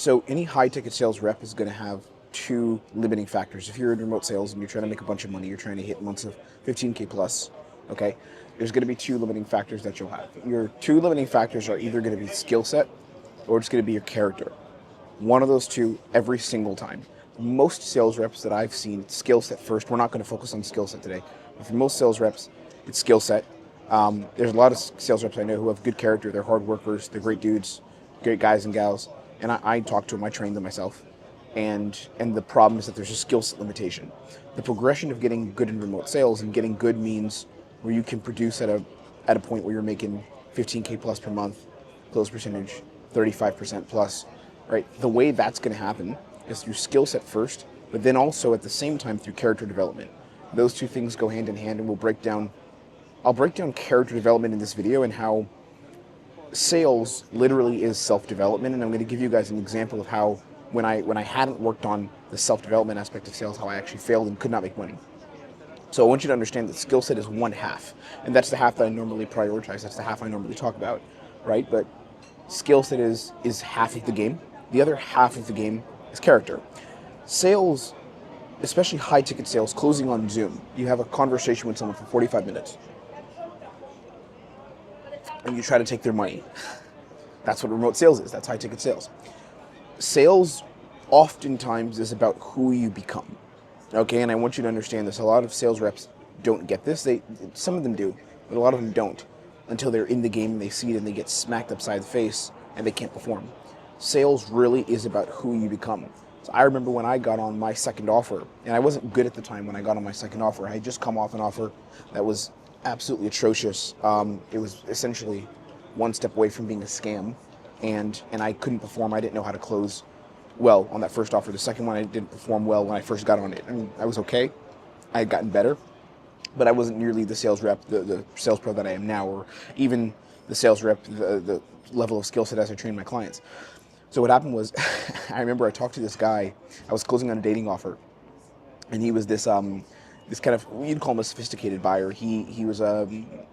So any high-ticket sales rep is going to have two limiting factors. If you're in remote sales and you're trying to make a bunch of money, you're trying to hit months of 15K plus, okay, there's going to be two limiting factors that you'll have. Your two limiting factors are either going to be skill set or it's going to be your character. One of those two every single time. Most sales reps that I've seen, skill set first. We're not going to focus on skill set today. But for most sales reps, it's skill set. There's a lot of sales reps I know who have good character. They're hard workers. They're great dudes, great guys and gals. And I talk to them. I train them myself. And the problem is that there's a skill set limitation. The progression of getting good in remote sales, and getting good means where you can produce at a point where you're making 15K plus per month, close percentage, 35% plus, right? The way that's going to happen is through skill set first, but then also at the same time through character development. Those two things go hand in hand, and I'll break down character development in this video and how sales literally is self-development. And I'm going to give you guys an example of how when I hadn't worked on the self-development aspect of sales, how I actually failed and could not make money. So I want you to understand that skill set is one half, and that's the half that I normally prioritize. That's the half I normally talk about, right? But skill set is half of the game. The other half of the game is character. Sales, especially high-ticket sales, closing on Zoom, you have a conversation with someone for 45 minutes, and you try to take their money. That's what remote sales is. That's high-ticket sales. Sales oftentimes is about who you become, okay? And I want you to understand this. A lot of sales reps don't get this. Some of them do, but a lot of them don't until they're in the game and they see it and they get smacked upside the face and they can't perform. Sales really is about who you become. So I remember when I got on my second offer, and I wasn't good at the time when I got on my second offer. I had just come off an offer that was absolutely atrocious. It was essentially one step away from being a scam, and I couldn't perform. I didn't know how to close well on that first offer. The second one, I didn't perform well when I first got on it. I mean, I was okay. I had gotten better, but I wasn't nearly the sales rep, the sales pro that I am now, or even the sales rep, the level of skill set as I train my clients. So what happened was, I remember I talked to this guy. I was closing on a dating offer, and he was this kind of, you'd call him a sophisticated buyer. He was a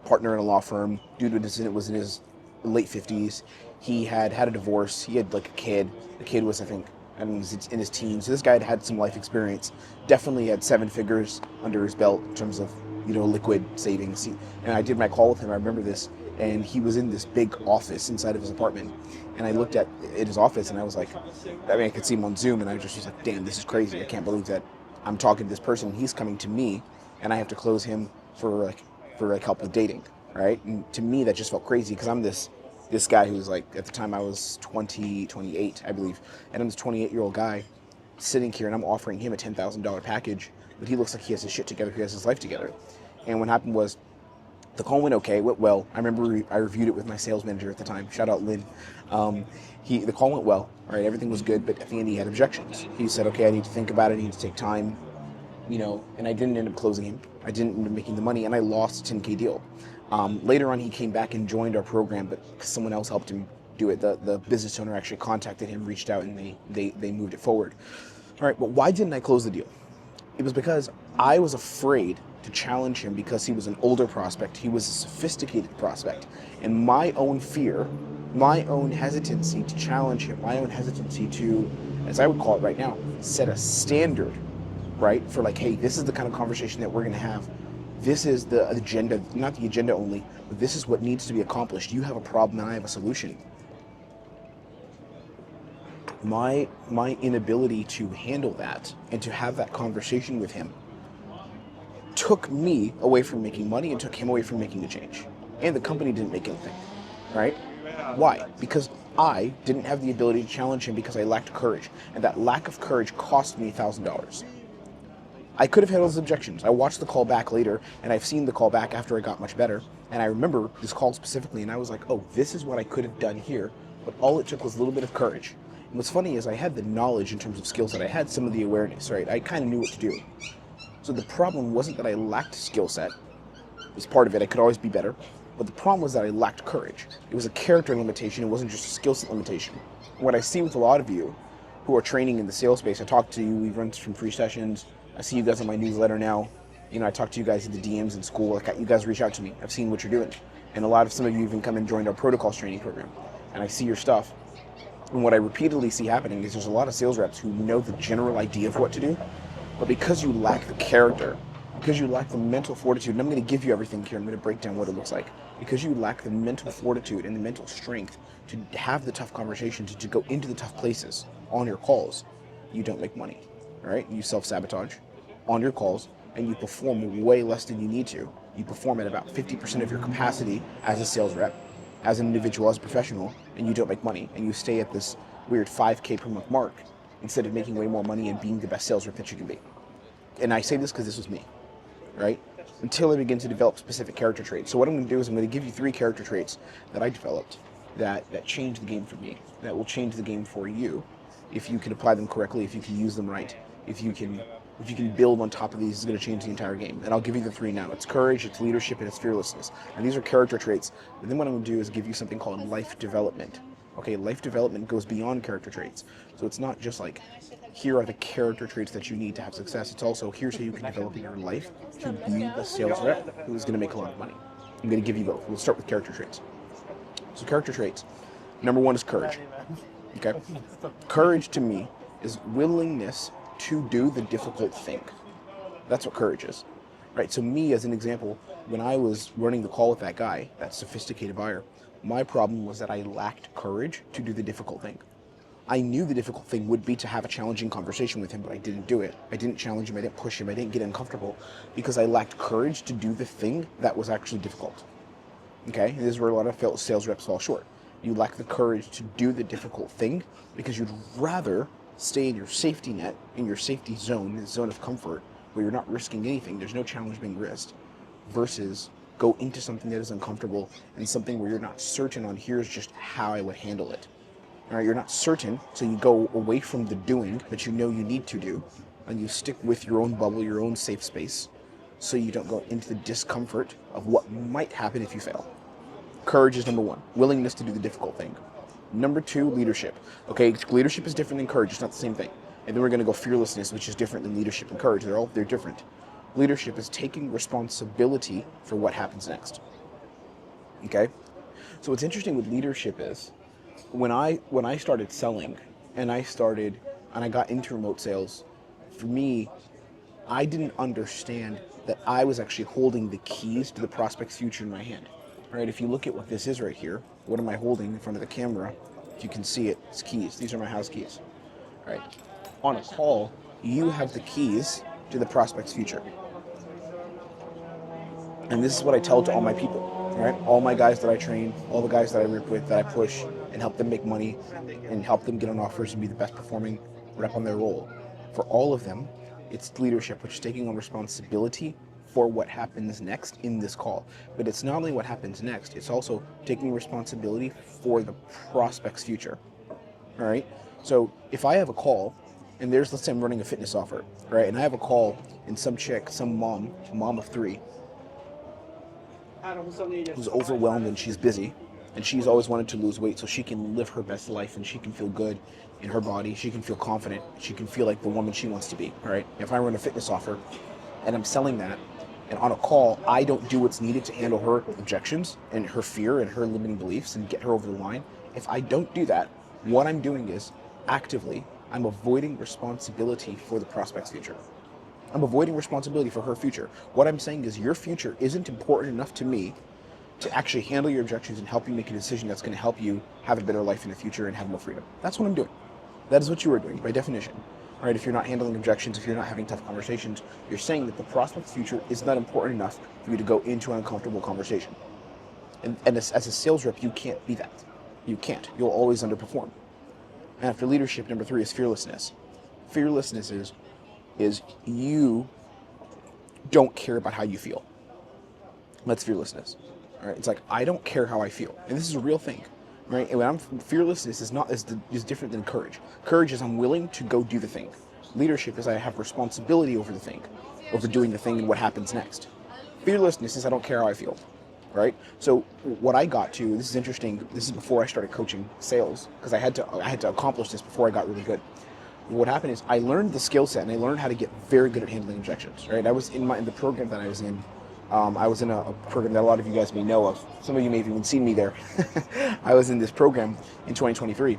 partner in a law firm. Dude was in his late 50s. He had a divorce. He had like a kid. The kid was, I think, in his teens. So this guy had had some life experience. Definitely had 7 figures under his belt in terms of, liquid savings. And I did my call with him. I remember this. And he was in this big office inside of his apartment. And I looked at his office and I was like, I could see him on Zoom, and I just was like, damn, this is crazy. I can't believe that I'm talking to this person. He's coming to me and I have to close him for help with dating, right? And to me, that just felt crazy because I'm this guy who's like, at the time I was 28, I believe. And I'm this 28-year-old guy sitting here and I'm offering him a $10,000 package, but he looks like he has his shit together. He has his life together. And what happened was, the call went okay, went well. I remember I reviewed it with my sales manager at the time. Shout out Lynn. The call went well, right? Everything was good, but at the end he had objections. He said, okay, I need to think about it. I need to take time, and I didn't end up closing him. I didn't end up making the money, and I lost a 10K deal. Later on, he came back and joined our program, but someone else helped him do it. The business owner actually contacted him, reached out, and they moved it forward. All right, but why didn't I close the deal? It was because I was afraid to challenge him because he was an older prospect. He was a sophisticated prospect. And my own fear, my own hesitancy to challenge him, my own hesitancy to, as I would call it right now, set a standard, right? For like, hey, this is the kind of conversation that we're going to have. This is the agenda, not the agenda only, but this is what needs to be accomplished. You have a problem and I have a solution. My inability to handle that and to have that conversation with him took me away from making money and took him away from making a change. And the company didn't make anything, right? Why? Because I didn't have the ability to challenge him because I lacked courage. And that lack of courage cost me $1,000. I could have handled his objections. I watched the call back later, and I've seen the call back after I got much better. And I remember this call specifically, and I was like, oh, this is what I could have done here. But all it took was a little bit of courage. And what's funny is I had the knowledge in terms of skills that I had, some of the awareness, right? I kind of knew what to do. So the problem wasn't that I lacked skill set. It was part of it. I could always be better. But the problem was that I lacked courage. It was a character limitation. It wasn't just a skill set limitation. And what I see with a lot of you who are training in the sales space, I talk to you, we run some free sessions. I see you guys on my newsletter now. I talk to you guys in the DMs in school. Like, you guys reach out to me. I've seen what you're doing. And some of you even come and joined our protocols training program. And I see your stuff. And what I repeatedly see happening is there's a lot of sales reps who know the general idea of what to do, but because you lack the character, because you lack the mental fortitude, and I'm going to give you everything here, I'm going to break down what it looks like. Because you lack the mental fortitude and the mental strength to have the tough conversations, to go into the tough places on your calls, you don't make money, right? You self-sabotage on your calls, and you perform way less than you need to. You perform at about 50% of your capacity as a sales rep, as an individual, as a professional, and you don't make money, and you stay at this weird 5K per month mark instead of making way more money and being the best sales rep that you can be. And I say this because this was me, right? Until I begin to develop specific character traits. So what I'm going to do is I'm going to give you 3 character traits that I developed that changed the game for me, that will change the game for you if you can apply them correctly, if you can use them right, if you can build on top of these. It's going to change the entire game. And I'll give you the 3 now. It's courage, it's leadership, and it's fearlessness. And these are character traits. And then what I'm going to do is give you something called life development. Okay, life development goes beyond character traits. So it's not just like, here are the character traits that you need to have success. It's also, here's how you can develop in your life to be the sales rep who is going to make a lot of money. I'm going to give you both. We'll start with character traits. So character traits. Number 1 is courage. Okay? Courage to me is willingness to do the difficult thing. That's what courage is. Right? So me, as an example, when I was running the call with that guy, that sophisticated buyer, my problem was that I lacked courage to do the difficult thing. I knew the difficult thing would be to have a challenging conversation with him, but I didn't do it. I didn't challenge him, I didn't push him, I didn't get uncomfortable because I lacked courage to do the thing that was actually difficult. Okay? And this is where a lot of sales reps fall short. You lack the courage to do the difficult thing because you'd rather stay in your safety net, in your safety zone, the zone of comfort, where you're not risking anything, there's no challenge being risked, versus go into something that is uncomfortable and something where you're not certain on, here's just how I would handle it. All right, you're not certain, so you go away from the doing that you know you need to do, and you stick with your own bubble, your own safe space, so you don't go into the discomfort of what might happen if you fail. Courage is number 1, willingness to do the difficult thing. Number 2, leadership. Okay, leadership is different than courage, it's not the same thing. And then we're going to go fearlessness, which is different than leadership and courage. They're different. Leadership is taking responsibility for what happens next. Okay? So what's interesting with leadership is when I started selling and I got into remote sales, for me, I didn't understand that I was actually holding the keys to the prospect's future in my hand. Right? If you look at what this is right here, what am I holding in front of the camera? If you can see it, it's keys. These are my house keys. Right? On a call, you have the keys to the prospect's future. And this is what I tell to all my people, right? All my guys that I train, all the guys that I work with, that I push and help them make money and help them get on offers and be the best performing rep on their role. For all of them, it's leadership, which is taking on responsibility for what happens next in this call. But it's not only what happens next, it's also taking responsibility for the prospect's future, all right? So if I have a call, and let's say I'm running a fitness offer, right? And I have a call and some chick, some mom of 3, who's overwhelmed and she's busy, and she's always wanted to lose weight so she can live her best life and she can feel good in her body, she can feel confident, she can feel like the woman she wants to be, all right? If I run a fitness offer and I'm selling that, and on a call, I don't do what's needed to handle her objections and her fear and her limiting beliefs and get her over the line, if I don't do that, what I'm doing is actively, I'm avoiding responsibility for the prospect's future. I'm avoiding responsibility for her future. What I'm saying is your future isn't important enough to me to actually handle your objections and help you make a decision that's going to help you have a better life in the future and have more freedom. That's what I'm doing. That is what you are doing by definition. Right? If you're not handling objections, if you're not having tough conversations, you're saying that the prospect's future is not important enough for you to go into an uncomfortable conversation. And as a sales rep, you can't be that. You can't. You'll always underperform. And after leadership, number 3 is fearlessness. Fearlessness is you don't care about how you feel. That's fearlessness. All right? It's like, I don't care how I feel. And this is a real thing. Right? And fearlessness is different than courage. Courage is I'm willing to go do the thing. Leadership is I have responsibility over the thing, over doing the thing and what happens next. Fearlessness is I don't care how I feel. Right? So what I got to, this is interesting, this is before I started coaching sales, because I had to accomplish this before I got really good. What happened is I learned the skill set and I learned how to get very good at handling objections. Right? I was in the program that I was in. I was in a program that a lot of you guys may know of. Some of you may have even seen me there. I was in this program in 2023.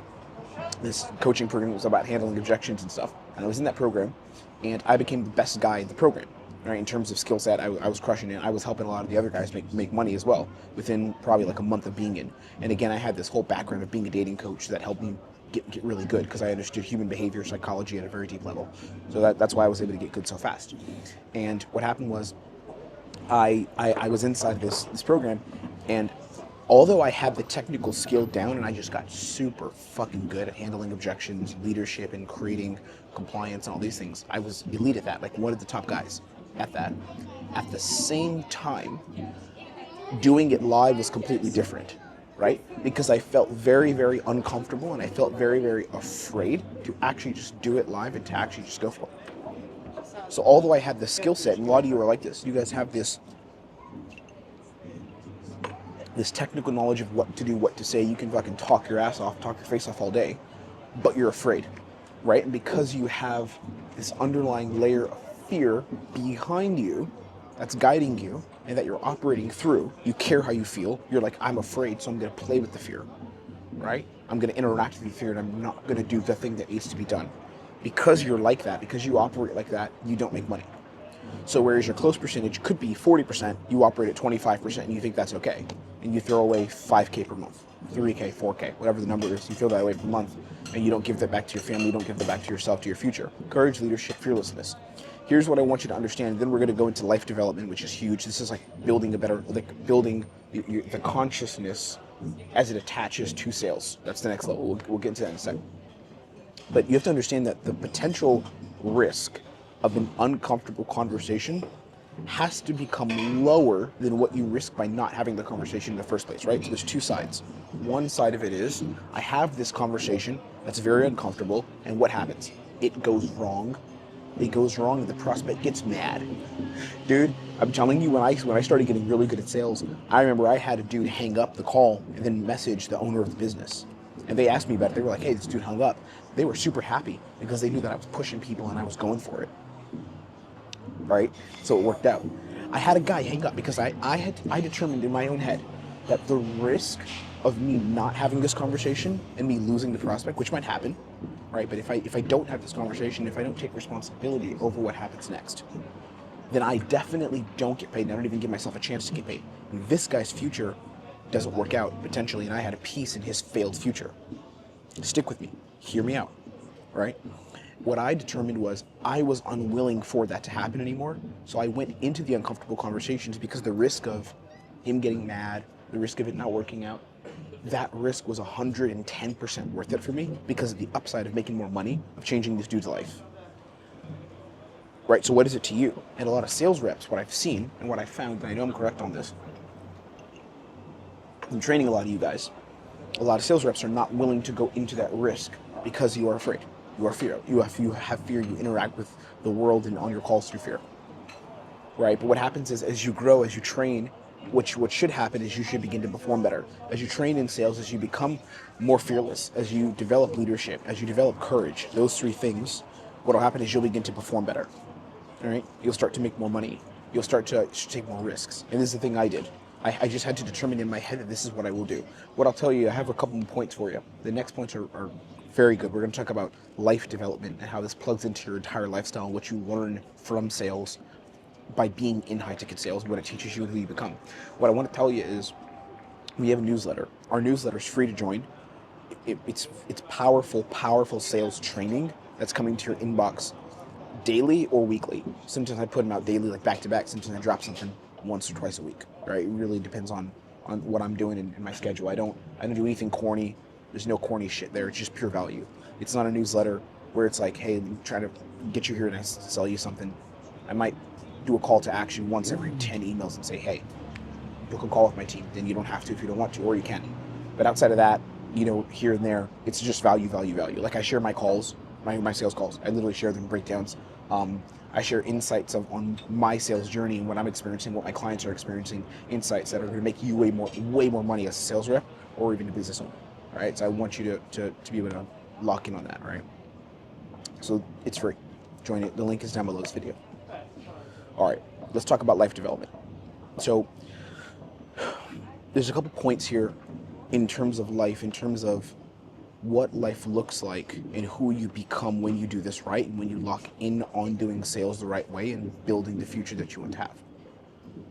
This coaching program was about handling objections and stuff. And I was in that program, and I became the best guy in the program. Right, in terms of skill set, I was crushing it. I was helping a lot of the other guys make money as well within probably like a month of being in. And again, I had this whole background of being a dating coach that helped me get really good because I understood human behavior, psychology at a very deep level. So that's why I was able to get good so fast. And what happened was I was inside this program, and although I had the technical skill down and I just got super fucking good at handling objections, leadership, and creating compliance and all these things, I was elite at that, like one of the top guys at that. At the same time, doing it live was completely different, right? Because I felt very, very uncomfortable and I felt very, very afraid to actually just do it live and to actually just go for it. So although I had the skill set, and a lot of you are like this, you guys have this technical knowledge of what to do, what to say, you can fucking talk your ass off, talk your face off all day, but you're afraid, right? And because you have this underlying layer of fear behind you that's guiding you and that you're operating through, you care how you feel, you're like, I'm afraid, so I'm going to play with the fear, right? I'm going to interact with the fear and I'm not going to do the thing that needs to be done. Because you're like that, because you operate like that, you don't make money. So whereas your close percentage could be 40%, you operate at 25% and you think that's okay. And you throw away 5K per month, 3K, 4K, whatever the number is, you throw that away per month and you don't give that back to your family, you don't give that back to yourself, to your future. Courage, leadership, fearlessness. Here's what I want you to understand. Then we're going to go into life development, which is huge. This is like building a better, like building the consciousness as it attaches to sales. That's the next level. We'll get into that in a second. But you have to understand that the potential risk of an uncomfortable conversation has to become lower than what you risk by not having the conversation in the first place, right? So there's two sides. One side of it is, I have this conversation that's very uncomfortable, and what happens? It goes wrong. It goes wrong, and the prospect gets mad. Dude, I'm telling you, when I started getting really good at sales, I remember I had a dude hang up the call and then message the owner of the business. And they asked me about it. They were like, hey, this dude hung up. They were super happy because they knew that I was pushing people and I was going for it. Right? So it worked out. I had a guy hang up because I determined in my own head that the risk of me not having this conversation and me losing the prospect, which might happen, right? But if I don't have this conversation, if I don't take responsibility over what happens next, then I definitely don't get paid, and I don't even give myself a chance to get paid. And this guy's future doesn't work out, potentially, and I had a piece in his failed future. Stick with me. Hear me out, right? What I determined was I was unwilling for that to happen anymore, so I went into the uncomfortable conversations because the risk of him getting mad, the risk of it not working out, that risk was 110% worth it for me because of the upside of making more money, of changing this dude's life. Right, so what is it to you? And a lot of sales reps, what I've seen and what I've found, and I know I'm correct on this, I'm training a lot of you guys, a lot of sales reps are not willing to go into that risk because you are afraid. You are fear. You have fear. You interact with the world and on your calls through fear. Right? But what happens is as you grow, as you train, what should happen is you should begin to perform better. As you train in sales, as you become more fearless, as you develop leadership, as you develop courage, those three things, what will happen is you'll begin to perform better. All right? You'll start to make more money. You'll start to take more risks. And this is the thing I did. I just had to determine in my head that this is what I will do. What I'll tell you, I have a couple more points for you. The next points are very good. We're going to talk about life development and how this plugs into your entire lifestyle and what you learn from sales by being in high-ticket sales, what it teaches you and who you become. What I want to tell you is we have a newsletter. Our newsletter is free to join. It's powerful sales training that's coming to your inbox daily or weekly. Sometimes I put them out daily, like back-to-back. Sometimes I drop something once or twice a week. Right? It really depends on what I'm doing in my schedule. I don't do anything corny. There's no corny shit there. It's just pure value. It's not a newsletter where it's like, hey, I'm trying to get you here and I sell you something. I might do a call to action once every 10 emails and say, hey, book a call with my team. Then you don't have to if you don't want to, or you can. But outside of that, here and there, it's just value. Like I share my calls, my sales calls. I literally share them breakdowns. I share insights on my sales journey and what I'm experiencing, what my clients are experiencing, insights that are going to make you way more money as a sales rep or even a business owner. All right, so I want you to be able to lock in on that, right? So it's free. Join it. The link is down below this video. All right, let's talk about life development. So there's a couple points here in terms of life, in terms of what life looks like and who you become when you do this right, and when you lock in on doing sales the right way and building the future that you want to have.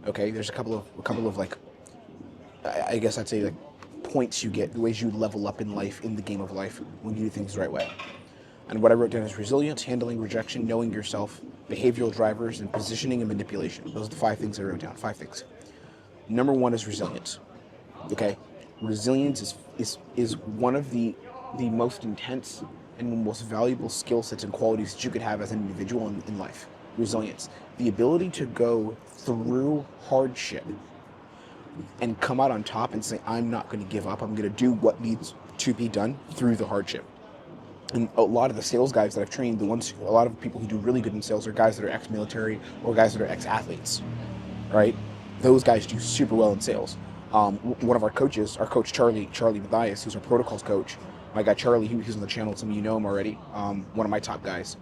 Okay, there's a couple of like, I guess I'd say like points you get, the ways you level up in life, in the game of life, when you do things the right way. And what I wrote down is resilience, handling rejection, knowing yourself, behavioral drivers, and positioning and manipulation. Those are the 5 things I wrote down, 5 things. Number 1 is resilience. Okay, resilience is one of the most intense and most valuable skill sets and qualities that you could have as an individual in life. Resilience, the ability to go through hardship and come out on top and say, I'm not going to give up. I'm going to do what needs to be done through the hardship. And a lot of the sales guys that I've trained, a lot of people who do really good in sales are guys that are ex-military or guys that are ex-athletes, right? Those guys do super well in sales. One of our coaches, our coach Charlie Mathias, who's our protocols coach, my guy Charlie, he's on the channel, some of you know him already, one of my top guys.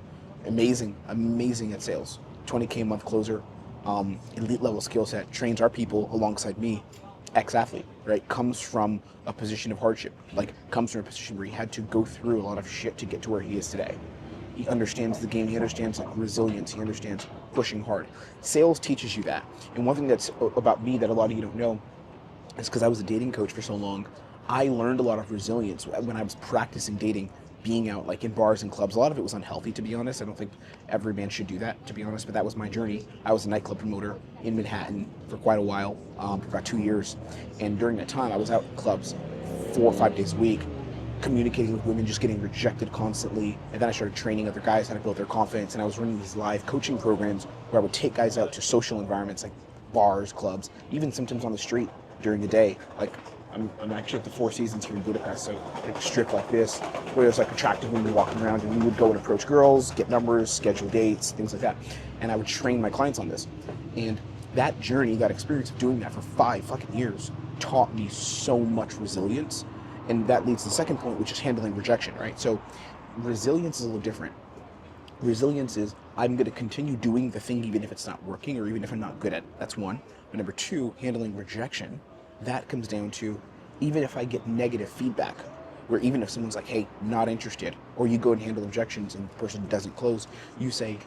Amazing at sales. 20K a month closer, elite level skill set, trains our people alongside me, ex-athlete, right? Comes from a position of hardship, like comes from a position where he had to go through a lot of shit to get to where he is today. He understands the game, he understands like resilience, he understands pushing hard. Sales teaches you that. And one thing that's about me that a lot of you don't know is because I was a dating coach for so long, I learned a lot of resilience when I was practicing dating, being out like in bars and clubs. A lot of it was unhealthy, to be honest. I don't think every man should do that, to be honest, but that was my journey. I was a nightclub promoter in Manhattan for quite a while, for about 2 years. And during that time, I was out in clubs 4 or 5 days a week, communicating with women, just getting rejected constantly. And then I started training other guys how to build their confidence. And I was running these live coaching programs where I would take guys out to social environments like bars, clubs, even sometimes on the street during the day. Like I'm actually at the Four Seasons here in Budapest, so like a strip like this, where there's like attractive women walking around, and we would go and approach girls, get numbers, schedule dates, things like that. And I would train my clients on this. And that journey, that experience of doing that for 5 fucking years taught me so much resilience. And that leads to the second point, which is handling rejection, right? So resilience is a little different. Resilience is, I'm going to continue doing the thing even if it's not working or even if I'm not good at it. That's one. But number 2, handling rejection, that comes down to, even if I get negative feedback, where even if someone's like, hey, not interested, or you go and handle objections and the person doesn't close, you say,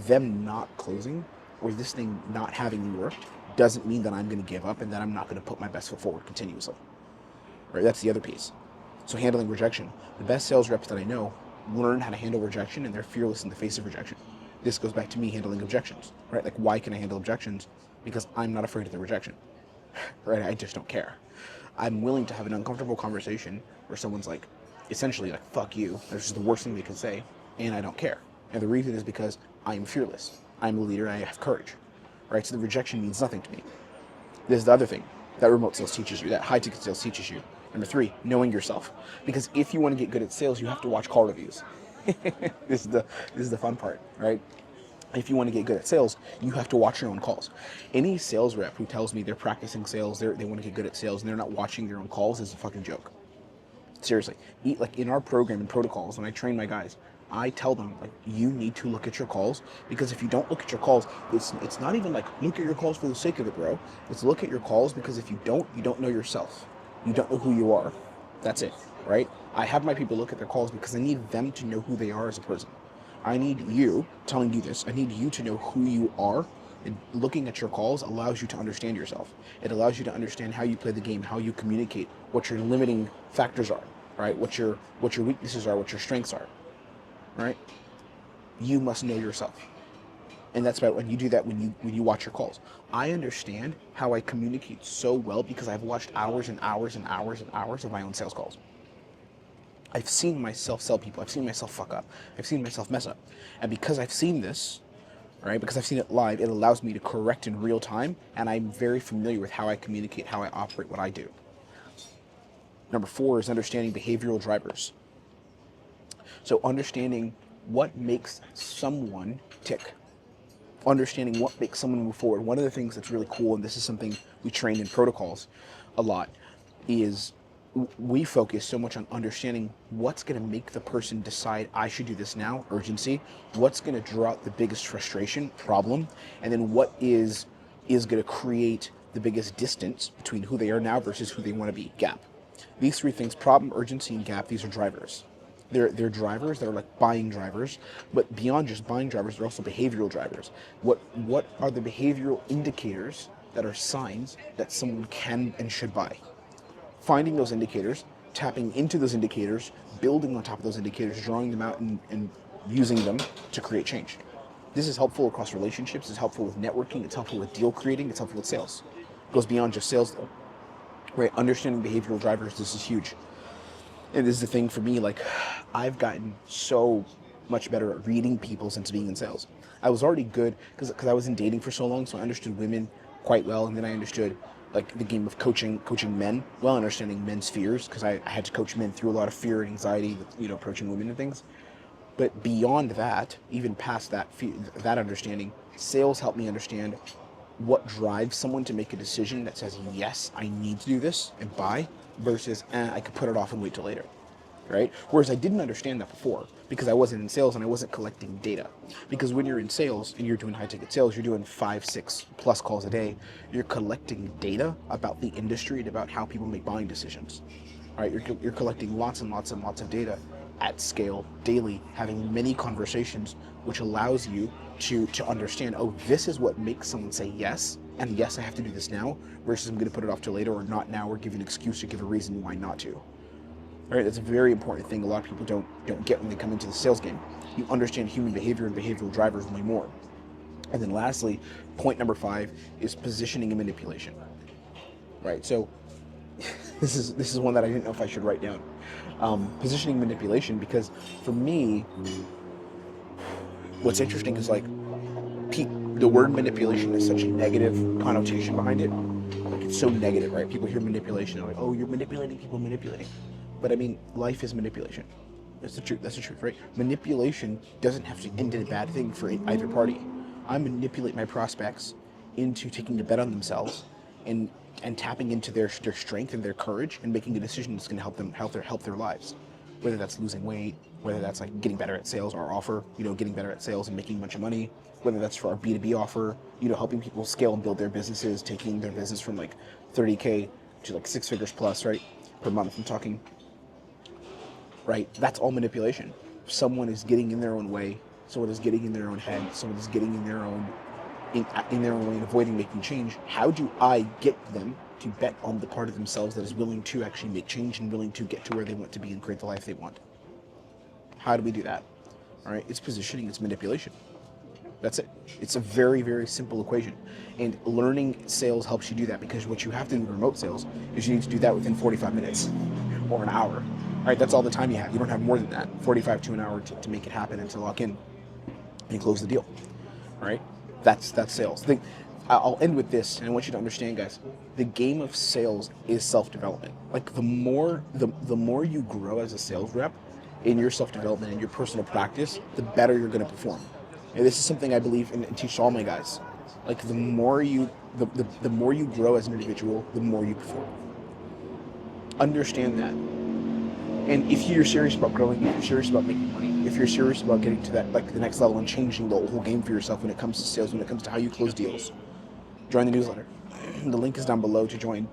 them not closing or this thing not having worked doesn't mean that I'm going to give up and that I'm not going to put my best foot forward continuously. Right? That's the other piece. So handling rejection. The best sales reps that I know learn how to handle rejection, and they're fearless in the face of rejection. This goes back to me handling objections, right? Like, why can I handle objections? Because I'm not afraid of the rejection, right? I just don't care. I'm willing to have an uncomfortable conversation where someone's like, essentially like, fuck you. This is the worst thing they can say, and I don't care. And the reason is because I'm fearless. I'm a leader, and I have courage, right? So the rejection means nothing to me. This is the other thing that remote sales teaches you, that high ticket sales teaches you. Number 3, knowing yourself. Because if you want to get good at sales, you have to watch call reviews. This is the fun part, right? If you want to get good at sales, you have to watch your own calls. Any sales rep who tells me they're practicing sales, they want to get good at sales, and they're not watching their own calls is a fucking joke. Seriously. Like in our program and protocols, when I train my guys, I tell them, like, you need to look at your calls, because if you don't look at your calls, it's not even like look at your calls for the sake of it, bro. It's look at your calls because if you don't know yourself. You don't know who you are. That's it, right? I have my people look at their calls because I need them to know who they are as a person. I need you, telling you this, I need you to know who you are, and looking at your calls allows you to understand yourself. It allows you to understand how you play the game, how you communicate, what your limiting factors are, right? What your weaknesses are, what your strengths are, right? You must know yourself. And that's about when you do that, when you watch your calls. I understand how I communicate so well because I've watched hours and hours and hours and hours of my own sales calls. I've seen myself sell people. I've seen myself fuck up. I've seen myself mess up. And because I've seen this, right, because I've seen it live, it allows me to correct in real time, and I'm very familiar with how I communicate, how I operate, what I do. Number 4 is understanding behavioral drivers. So understanding what makes someone tick. Understanding what makes someone move forward. One of the things that's really cool, and this is something we train in protocols a lot, is we focus so much on understanding what's going to make the person decide I should do this now, urgency, what's going to draw out the biggest frustration, problem, and then what is going to create the biggest distance between who they are now versus who they want to be, gap. These three things, problem, urgency, and gap, these are drivers. They're drivers that are like buying drivers, but beyond just buying drivers, they're also behavioral drivers. What are the behavioral indicators that are signs that someone can and should buy? Finding those indicators, tapping into those indicators, building on top of those indicators, drawing them out and using them to create change. This is helpful across relationships, it's helpful with networking, it's helpful with deal creating, it's helpful with sales. It goes beyond just sales though. Right? Understanding behavioral drivers, this is huge. And this is the thing for me, like, I've gotten so much better at reading people since being in sales. I was already good because I was in dating for so long, so I understood women quite well, and then I understood like the game of coaching men, well, understanding men's fears, because I had to coach men through a lot of fear and anxiety with, approaching women and things. But beyond that, even past that understanding, sales helped me understand what drives someone to make a decision that says, yes, I need to do this and buy, versus, I could put it off and wait till later, right? Whereas I didn't understand that before because I wasn't in sales and I wasn't collecting data. Because when you're in sales and you're doing high ticket sales, you're doing 5, 6 plus calls a day, you're collecting data about the industry and about how people make buying decisions, right? You're collecting lots and lots and lots of data at scale, daily, having many conversations, which allows you to understand, oh, this is what makes someone say yes, and yes, I have to do this now, versus I'm going to put it off till later, or not now, or give an excuse or give a reason why not to. Right? That's a very important thing a lot of people don't get when they come into the sales game. You understand human behavior and behavioral drivers way more. And then lastly, point number 5 is positioning and manipulation. Right? So this is one that I didn't know if I should write down. Positioning manipulation, because for me, what's interesting is like the word manipulation has such a negative connotation behind it. Like, it's so negative, right? People hear manipulation, they're like, oh, you're manipulating people, manipulating. But I mean, life is manipulation. That's the truth. That's the truth, right? Manipulation doesn't have to end in a bad thing for either party. I manipulate my prospects into taking a bet on themselves and tapping into their strength and their courage and making a decision that's going to help them help their lives. Whether that's losing weight, whether that's like getting better at sales, our offer, getting better at sales and making a bunch of money, whether that's for our B2B offer, helping people scale and build their businesses, taking their business from like 30K to like 6 figures plus, right, per month. I'm talking, right? That's all manipulation. Someone is getting in their own way. Someone is getting in their own head. Someone is getting in their own way and avoiding making change. How do I get them to bet on the part of themselves that is willing to actually make change and willing to get to where they want to be and create the life they want? How do we do that? All right, it's positioning, it's manipulation. That's it. It's a very, very simple equation. And learning sales helps you do that, because what you have to do in remote sales is you need to do that within 45 minutes or an hour. All right, that's all the time you have. You don't have more than that, 45 to an hour to make it happen and to lock in and close the deal. All right, that's sales. I'll end with this, and I want you to understand, guys, the game of sales is self-development. Like the more you grow as a sales rep in your self-development and your personal practice, the better you're going to perform. And this is something I believe and teach to all my guys. Like the more you grow as an individual, the more you perform. Understand that. And if you're serious about growing, if you're serious about making money, if you're serious about getting to that, like the next level and changing the whole game for yourself when it comes to sales, when it comes to how you close deals, join the newsletter. The link is down below to join.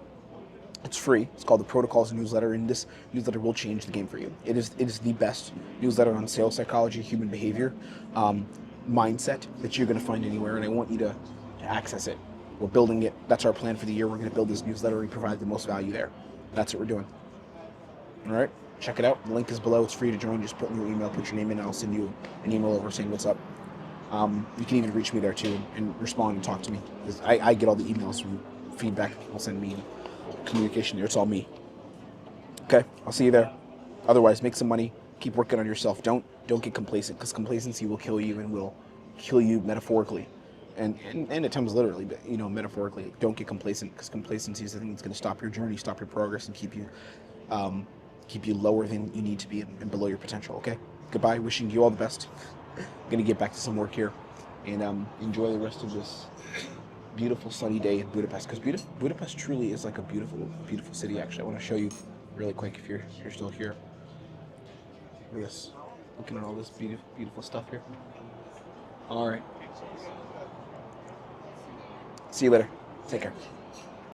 It's free. It's called the Protocols newsletter, and this newsletter will change the game for you. It is the best newsletter on sales psychology, human behavior, mindset that you're going to find anywhere, and I want you to access it. We're building it. That's our plan for the year. We're going to build this newsletter and provide the most value there. That's what we're doing. All right, check it out. The link is below. It's free to join. Just put in your email, put your name in, and I'll send you an email over saying what's up. You can even reach me there too and respond and talk to me. I get all the emails from feedback people send me, and communication there. It's all me. Okay, I'll see you there. Otherwise, make some money. Keep working on yourself. Don't get complacent, because complacency will kill you and will kill you metaphorically, and at times literally. But metaphorically, don't get complacent, because complacency is the thing that's going to stop your journey, stop your progress, and keep you lower than you need to be and below your potential. Okay. Goodbye. Wishing you all the best. I'm gonna get back to some work here, and enjoy the rest of this beautiful sunny day in Budapest, because Budapest truly is like a beautiful, beautiful city. Actually, I want to show you really quick if you're still here. Look at this. Looking at all this beautiful, beautiful stuff here. All right. See you later. Take care.